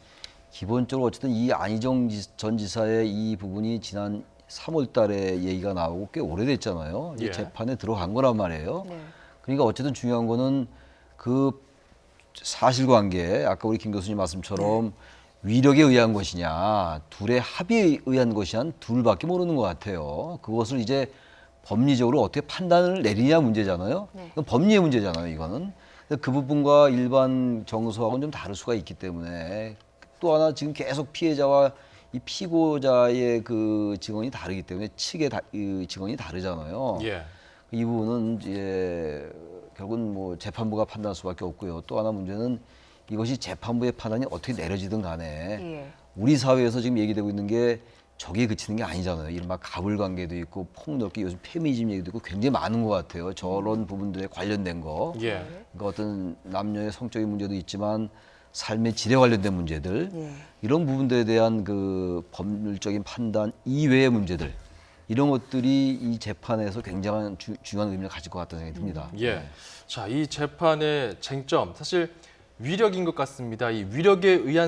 Speaker 5: 기본적으로 어쨌든 이 안희정 전 지사의 이 부분이 지난 3월 달에 얘기가 나오고 꽤 오래됐잖아요. 이제
Speaker 1: 예.
Speaker 5: 재판에 들어간 거란 말이에요.
Speaker 2: 네.
Speaker 5: 그러니까 어쨌든 중요한 거는 그 사실관계, 아까 우리 김 교수님 말씀처럼 위력에 의한 것이냐, 둘의 합의에 의한 것이냐, 둘밖에 모르는 것 같아요. 그것을 이제 법리적으로 어떻게 판단을 내리냐 문제잖아요.
Speaker 2: 네.
Speaker 5: 그건 법리의 문제잖아요, 이거는. 그 부분과 일반 정서하고는 좀 다를 수가 있기 때문에 또 하나 지금 계속 피해자와 이 피고자의 그 증언이 다르기 때문에 측의 이 증언이 다르잖아요.
Speaker 1: 예.
Speaker 5: 이 부분은 이제 결국은 뭐 재판부가 판단할 수밖에 없고요. 또 하나 문제는 이것이 재판부의 판단이 어떻게 내려지든 간에
Speaker 2: 예.
Speaker 5: 우리 사회에서 지금 얘기되고 있는 게 저기에 그치는 게 아니잖아요. 이른바 가불 관계도 있고 폭넓게 요즘 페미니즘 얘기도 있고 굉장히 많은 것 같아요. 저런 부분들에 관련된 거.
Speaker 1: 예.
Speaker 5: 그러니까 어떤 남녀의 성적인 문제도 있지만 삶의 질에 관련된 문제들
Speaker 2: 예.
Speaker 5: 이런 부분들에 대한 그 법률적인 판단 이외의 문제들 이런 것들이 이 재판에서 굉장한 중요한 의미를 가질 것 같다는 생각이 듭니다.
Speaker 1: 예. 자, 이 재판의 쟁점 사실 위력인 것 같습니다. 이 위력에 의한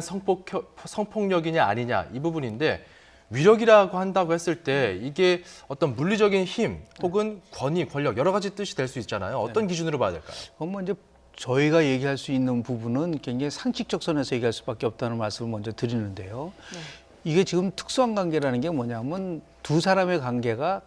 Speaker 1: 성폭력이냐 아니냐 이 부분인데 위력이라고 한다고 했을 때 이게 어떤 물리적인 힘 혹은 권위, 권력 여러 가지 뜻이 될 수 있잖아요. 어떤 기준으로 봐야 될까요?
Speaker 6: 그건 뭐 이제 저희가 얘기할 수 있는 부분은 굉장히 상식적 선에서 얘기할 수밖에 없다는 말씀을 먼저 드리는데요. 이게 지금 특수한 관계라는 게 뭐냐면 두 사람의 관계가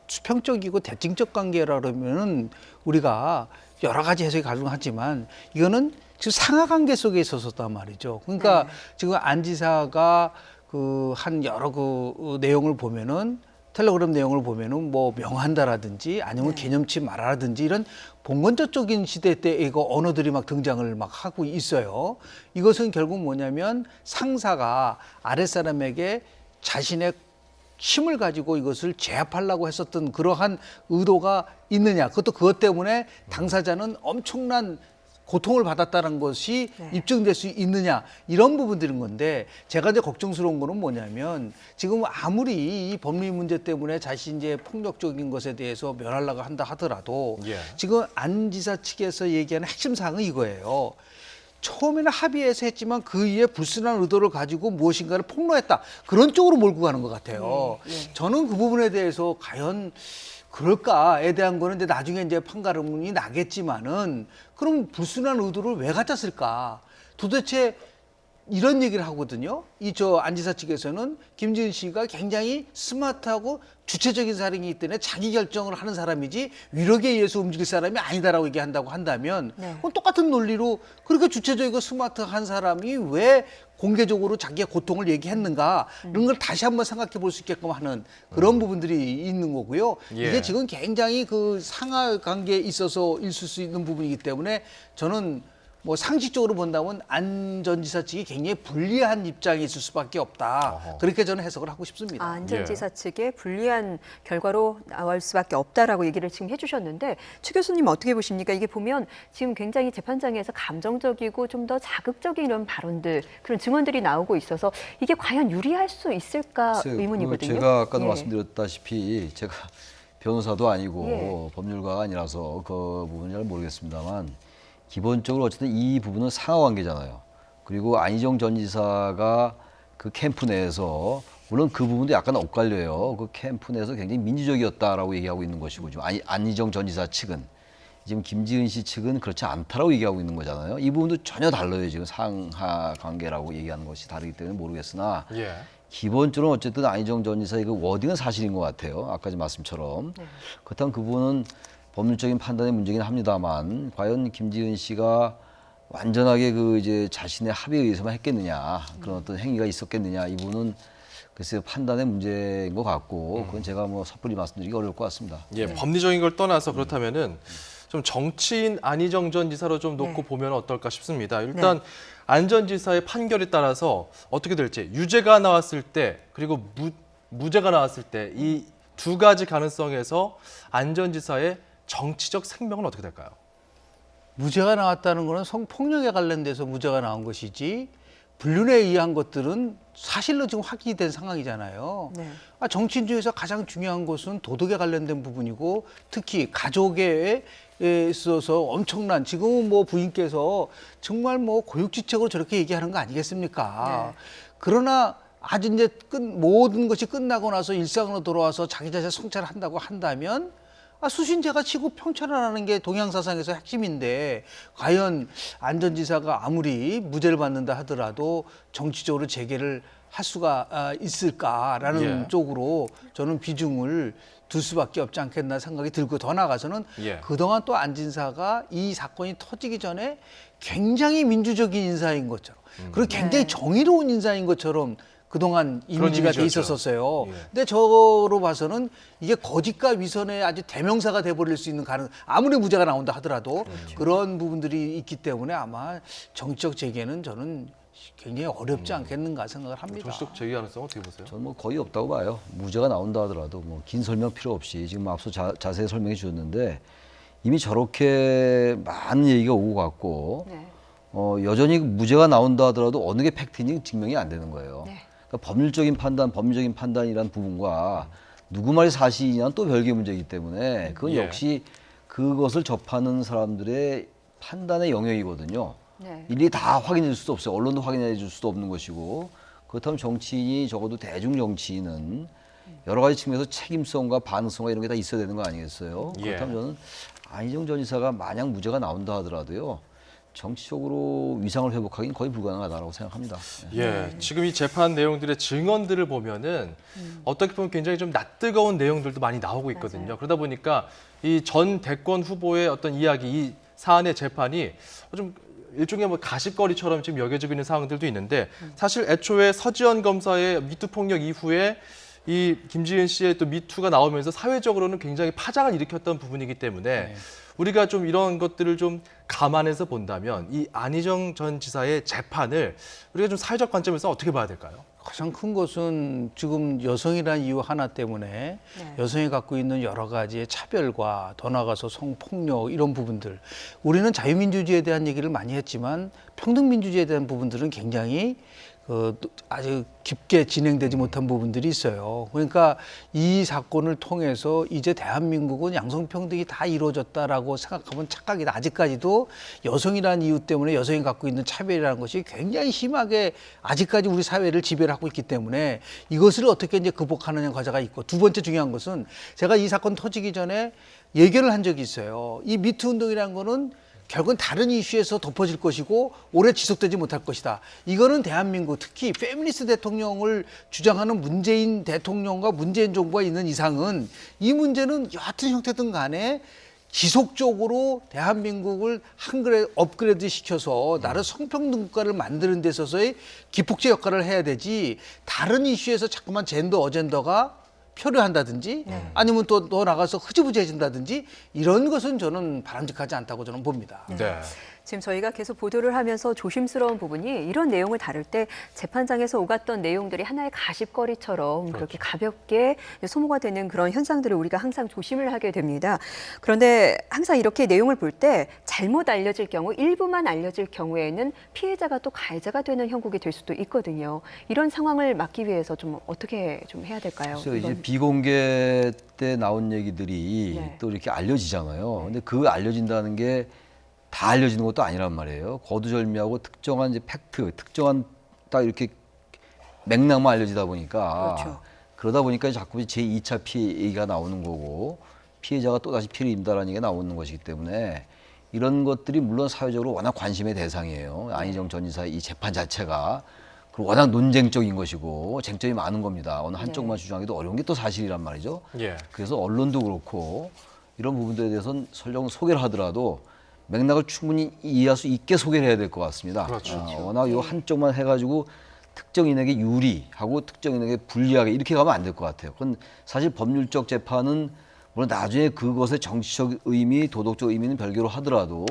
Speaker 6: 수평적이고 대칭적 관계라 그러면은 우리가 여러 가지 해석이 가능하지만 이거는 지금 상하 관계 속에 있었단 말이죠. 그러니까 지금 안 지사가 그 한 여러 그 내용을 보면은 텔레그램 내용을 보면은 뭐 명한다라든지 아니면 개념치 말하라든지 이런 봉건조적인 시대 때 이거 언어들이 막 등장을 막 하고 있어요. 이것은 결국 뭐냐면 상사가 아랫사람에게 자신의 힘을 가지고 이것을 제압하려고 했었던 그러한 의도가 있느냐. 그것도 그것 때문에 당사자는 엄청난 고통을 받았다는 것이 입증될 수 있느냐 이런 부분들인 건데 제가 이제 걱정스러운 거는 뭐냐면 지금 아무리 이 법리 문제 때문에 자신 이제 폭력적인 것에 대해서 면하려고 한다 하더라도
Speaker 1: 예.
Speaker 6: 지금 안 지사 측에서 얘기하는 핵심 사항은 이거예요. 처음에는 합의해서 했지만 그 이에 불순한 의도를 가지고 무엇인가를 폭로했다. 그런 쪽으로 몰고 가는 것 같아요. 저는 그 부분에 대해서 과연 그럴까에 대한 거는 이제 나중에 이제 판가름이 나겠지만은 그럼 불순한 의도를 왜 갖다 쓸까? 도대체 이런 얘기를 하거든요. 이 저 안지사 측에서는 김지은 씨가 굉장히 스마트하고 주체적인 사람이기 때문에 자기 결정을 하는 사람이지 위력에 의해서 움직일 사람이 아니다라고 얘기한다고 한다면 그건 똑같은 논리로 그렇게 주체적이고 스마트한 사람이 왜 공개적으로 자기의 고통을 얘기했는가 이런 걸 다시 한번 생각해 볼 수 있게끔 하는 그런 부분들이 있는 거고요.
Speaker 1: 예.
Speaker 6: 이게 지금 굉장히 그 상하 관계에 있어서 있을 수 있는 부분이기 때문에 저는 뭐 상식적으로 본다면 안 전 지사 측이 굉장히 불리한 입장에 있을 수밖에 없다.
Speaker 1: 어허.
Speaker 6: 그렇게 저는 해석을 하고 싶습니다.
Speaker 2: 안 전 지사 측의 불리한 결과로 나올 수밖에 없다라고 얘기를 지금 해주셨는데 최 교수님 어떻게 보십니까? 이게 보면 지금 굉장히 재판장에서 감정적이고 좀 더 자극적인 이런 발언들 그런 증언들이 나오고 있어서 이게 과연 유리할 수 있을까
Speaker 5: 글쎄요,
Speaker 2: 의문이거든요.
Speaker 5: 제가 아까도
Speaker 2: 예.
Speaker 5: 말씀드렸다시피 제가 변호사도 아니고
Speaker 2: 예.
Speaker 5: 법률가가 아니라서 그 부분은 잘 모르겠습니다만 기본적으로 어쨌든 이 부분은 상하관계잖아요. 그리고 안희정 전 지사가 그 캠프 내에서 물론 그 부분도 약간 엇갈려요. 그 캠프 내에서 굉장히 민주적이었다라고 얘기하고 있는 것이고 지금 안희정 전 지사 측은 지금 김지은 씨 측은 그렇지 않다라고 얘기하고 있는 거잖아요. 이 부분도 전혀 달라요. 지금 상하 관계라고 얘기하는 것이 다르기 때문에 모르겠으나
Speaker 1: 예.
Speaker 5: 기본적으로 어쨌든 안희정 전 지사의 그 워딩은 사실인 것 같아요. 아까 말씀처럼. 그렇다면 그 부분은 법률적인 판단의 문제긴 합니다만 과연 김지은 씨가 완전하게 그 이제 자신의 합의에 의해서만 했겠느냐 그런 어떤 행위가 있었겠느냐 이 부분은 글쎄요 판단의 문제인 것 같고 그건 제가 뭐 섣불리 말씀드리기 어려울 것 같습니다.
Speaker 1: 예, 법리적인 걸 떠나서 그렇다면은 좀 정치인 안희정 전 지사로 좀 놓고 보면 어떨까 싶습니다. 일단 안 전 지사의 판결에 따라서 어떻게 될지 유죄가 나왔을 때 그리고 무죄가 나왔을 때 이 두 가지 가능성에서 안전지사의 정치적 생명은 어떻게 될까요?
Speaker 6: 무죄가 나왔다는 거는 성폭력에 관련돼서 무죄가 나온 것이지 불륜에 의한 것들은 사실로 지금 확인이 된 상황이잖아요.
Speaker 2: 네.
Speaker 6: 정치인 중에서 가장 중요한 것은 도덕에 관련된 부분이고 특히 가족에 있어서 엄청난 지금은 뭐 부인께서 정말 뭐 고육지책으로 저렇게 얘기하는 거 아니겠습니까?
Speaker 2: 네.
Speaker 6: 그러나 아주 이제 모든 것이 끝나고 나서 일상으로 돌아와서 자기 자신 성찰한다고 한다면 수신제가 치고 평천하는 게 동양사상에서 핵심인데 과연 안전지사가 아무리 무죄를 받는다 하더라도 정치적으로 재개를 할 수가 있을까라는
Speaker 1: 예.
Speaker 6: 쪽으로 저는 비중을 둘 수밖에 없지 않겠나 생각이 들고 더 나아가서는
Speaker 1: 예.
Speaker 6: 그동안 또 안 진사가 이 사건이 터지기 전에 굉장히 민주적인 인사인 것처럼 그리고 굉장히
Speaker 2: 네.
Speaker 6: 정의로운 인사인 것처럼 그동안 이미지가 돼
Speaker 1: 이미지였죠.
Speaker 6: 있었어요.
Speaker 1: 예.
Speaker 6: 근데 저로 봐서는 이게 거짓과 위선의 아주 대명사가 돼버릴 수 있는 아무리 무죄가 나온다 하더라도 그런 부분들이 있기 때문에 아마 정치적 재개는 저는 굉장히 어렵지 않겠는가 생각을 합니다.
Speaker 1: 정치적 재개 가능성 어떻게 보세요?
Speaker 5: 저는 뭐 거의 없다고 봐요. 무죄가 나온다 하더라도 뭐 긴 설명 필요 없이 지금 앞서 자세히 설명해 주셨는데 이미 저렇게 많은 얘기가 오고 갔고
Speaker 2: 네.
Speaker 5: 여전히 무죄가 나온다 하더라도 어느 게 팩트인지 증명이 안 되는 거예요.
Speaker 2: 네.
Speaker 5: 그러니까 법률적인 판단이라는 부분과 누구 말이 사실이냐는 또 별개의 문제이기 때문에 그건
Speaker 1: 예.
Speaker 5: 역시 그것을 접하는 사람들의 판단의 영역이거든요.
Speaker 2: 네.
Speaker 5: 일일이 다 확인해 줄 수도 없어요. 언론도 확인해 줄 수도 없는 것이고 그렇다면 정치인이 적어도 대중 정치인은 여러 가지 측면에서 책임성과 반응성과 이런 게 다 있어야 되는 거 아니겠어요?
Speaker 1: 예.
Speaker 5: 그렇다면 저는 안희정 전 지사가 만약 무죄가 나온다 하더라도요. 정치적으로 위상을 회복하기는 거의 불가능하다고 생각합니다.
Speaker 1: 예, 지금 이 재판 내용들의 증언들을 보면은 어떻게 보면 굉장히 좀 낯뜨거운 내용들도 많이 나오고 있거든요.
Speaker 2: 맞아요.
Speaker 1: 그러다 보니까 이 전 대권 후보의 어떤 이야기, 이 사안의 재판이 좀 일종의 뭐 가십거리처럼 지금 여겨지고 있는 상황들도 있는데 사실 애초에 서지현 검사의 미투 폭력 이후에 이 김지은 씨의 또 미투가 나오면서 사회적으로는 굉장히 파장을 일으켰던 부분이기 때문에
Speaker 6: 네.
Speaker 1: 우리가 좀 이런 것들을 좀 감안해서 본다면 이 안희정 전 지사의 재판을 우리가 좀 사회적 관점에서 어떻게 봐야 될까요?
Speaker 6: 가장 큰 것은 지금 여성이라는 이유 하나 때문에
Speaker 2: 네.
Speaker 6: 여성이 갖고 있는 여러 가지의 차별과 더 나아가서 성폭력 이런 부분들 우리는 자유민주주의에 대한 얘기를 많이 했지만 평등민주주의에 대한 부분들은 굉장히 아주 깊게 진행되지 못한 부분들이 있어요. 그러니까 이 사건을 통해서 이제 대한민국은 양성평등이 다 이루어졌다라고 생각하면 착각이다. 아직까지도 여성이라는 이유 때문에 여성이 갖고 있는 차별이라는 것이 굉장히 심하게 아직까지 우리 사회를 지배를 하고 있기 때문에 이것을 어떻게 이제 극복하느냐 과제가 있고 두 번째 중요한 것은 제가 이 사건 터지기 전에 예견을 한 적이 있어요. 이 미투 운동이라는 거는 결국은 다른 이슈에서 덮어질 것이고 오래 지속되지 못할 것이다. 이거는 대한민국 특히 페미니스트 대통령을 주장하는 문재인 대통령과 문재인 정부가 있는 이상은 이 문제는 여하튼 형태든 간에 지속적으로 대한민국을 한 그레 업그레이드 시켜서 나를 성평등 국가를 만드는 데 있어서의 기폭제 역할을 해야 되지 다른 이슈에서 자꾸만 젠더 어젠더가 표류한다든지 아니면 또 나가서 흐지부지해진다든지 이런 것은 저는 바람직하지 않다고 저는 봅니다.
Speaker 1: 네.
Speaker 2: 지금 저희가 계속 보도를 하면서 조심스러운 부분이 이런 내용을 다룰 때 재판장에서 오갔던 내용들이 하나의 가십거리처럼 그렇게 가볍게 소모가 되는 그런 현상들을 우리가 항상 조심을 하게 됩니다. 그런데 항상 이렇게 내용을 볼 때 잘못 알려질 경우, 일부만 알려질 경우에는 피해자가 또 가해자가 되는 형국이 될 수도 있거든요. 이런 상황을 막기 위해서 좀 어떻게 좀 해야 될까요?
Speaker 5: 글쎄요, 이제 비공개 때 나온 얘기들이
Speaker 2: 네.
Speaker 5: 또 이렇게 알려지잖아요. 근데 그 알려진다는 게 다 알려지는 것도 아니란 말이에요. 거두절미하고 특정한 이제 팩트, 특정한 딱 이렇게 맥락만 알려지다 보니까
Speaker 2: 그렇죠.
Speaker 5: 그러다 보니까 자꾸 제2차 피해 얘기가 나오는 거고 피해자가 또다시 피해를 입는다는 얘기가 나오는 것이기 때문에 이런 것들이 물론 사회적으로 워낙 관심의 대상이에요. 안희정 전 지사의 이 재판 자체가 그리고 워낙 논쟁적인 것이고 쟁점이 많은 겁니다. 어느 한쪽만 주장하기도 어려운 게 또 사실이란 말이죠.
Speaker 1: 예.
Speaker 5: 그래서 언론도 그렇고 이런 부분들에 대해서는 설령 소개를 하더라도 맥락을 충분히 이해할 수 있게 소개를 해야 될 것 같습니다.
Speaker 1: 그렇죠.
Speaker 5: 워낙 이 한쪽만 해가지고 특정인에게 유리하고 특정인에게 불리하게 이렇게 가면 안 될 것 같아요. 그건 사실 법률적 재판은 물론 나중에 그것의 정치적 의미, 도덕적 의미는 별개로 하더라도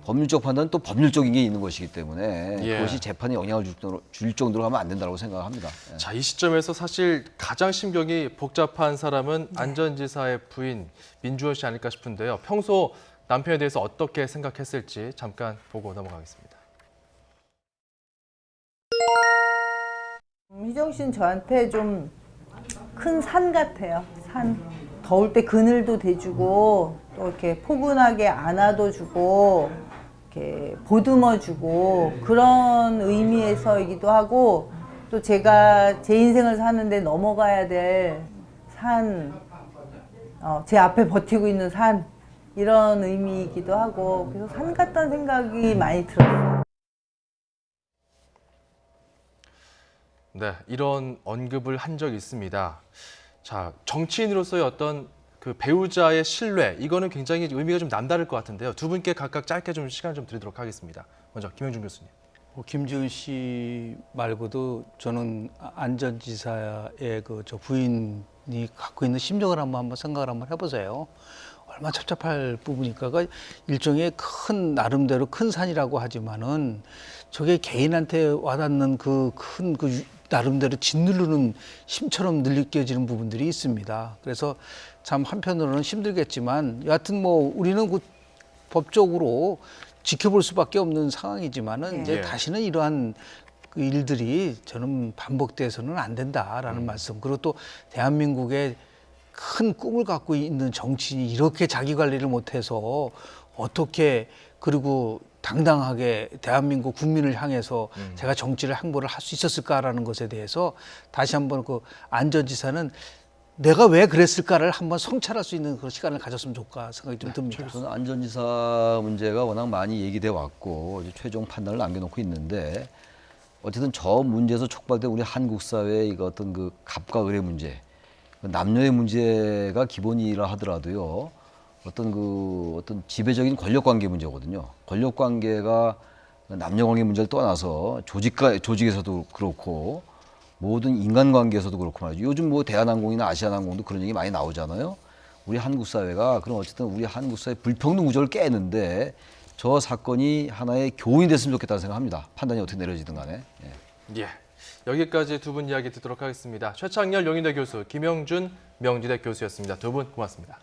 Speaker 5: 법률적 판단은 또 법률적인 게 있는 것이기 때문에
Speaker 1: 예.
Speaker 5: 그것이 재판에 영향을 줄 정도로 하면 안 된다고 생각합니다. 예.
Speaker 1: 자, 이 시점에서 사실 가장 심경이 복잡한 사람은 안 전 지사의 부인 민주원 씨 아닐까 싶은데요. 평소 남편에 대해서 어떻게 생각했을지 잠깐 보고 넘어가겠습니다.
Speaker 9: 희정 씨는 저한테 좀 큰 산 같아요. 산. 더울 때 그늘도 대주고 또 이렇게 포근하게 안아도 주고 이렇게 보듬어 주고 그런 의미에서이기도 하고 또 제가 제 인생을 사는데 넘어가야 될 산, 제 앞에 버티고 있는 산 이런 의미이기도 하고 그래서 산 같다는 생각이 많이 들었어요.
Speaker 1: 네, 이런 언급을 한 적이 있습니다. 자, 정치인으로서의 어떤 그 배우자의 신뢰, 이거는 굉장히 의미가 좀 남다를 것 같은데요. 두 분께 각각 짧게 좀 시간 좀 드리도록 하겠습니다. 먼저 김영준 교수님.
Speaker 6: 김지은 씨 말고도 저는 안 전 지사의 저 부인이 갖고 있는 심정을 한번 생각을 한번 해보세요. 얼마나 답답할 부분일까. 그러니까 일종의 큰 나름대로 큰 산이라고 하지만은 저게 개인한테 와닿는 그 나름대로 짓누르는 힘처럼 느껴지는 부분들이 있습니다. 그래서 참 한편으로는 힘들겠지만 여하튼 뭐 우리는 그 법적으로 지켜볼 수밖에 없는 상황이지만은 이제
Speaker 1: 예.
Speaker 6: 다시는 이러한 그 일들이 저는 반복돼서는 안 된다라는 말씀. 그리고 또 대한민국의 큰 꿈을 갖고 있는 정치인이 이렇게 자기 관리를 못해서 어떻게 그리고 당당하게 대한민국 국민을 향해서 제가 정치를 행보를 할 수 있었을까라는 것에 대해서 다시 한번 그 안 전 지사는 내가 왜 그랬을까를 한번 성찰할 수 있는 그런 시간을 가졌으면 좋을까 생각이 좀 듭니다.
Speaker 5: 저는 안 전 지사 문제가 워낙 많이 얘기돼 왔고 이제 최종 판단을 남겨놓고 있는데 어쨌든 저 문제에서 촉발된 우리 한국 사회의 이거 어떤 그 갑과 을의 문제, 남녀의 문제가 기본이라 하더라도요. 어떤 지배적인 권력 관계 문제거든요. 권력 관계가 남녀 관계 문제를 떠나서 조직에서도 그렇고 모든 인간 관계에서도 그렇고 말이죠. 요즘 뭐 대한항공이나 아시아나항공도 그런 얘기 많이 나오잖아요. 우리 한국 사회가 그럼 어쨌든 우리 한국 사회 불평등 구조를 깨는데 저 사건이 하나의 교훈이 됐으면 좋겠다는 생각합니다. 판단이 어떻게 내려지든 간에. 예.
Speaker 1: 예, 여기까지 두 분 이야기 듣도록 하겠습니다. 최창렬 용인대 교수, 김영준 명지대 교수였습니다. 두 분 고맙습니다.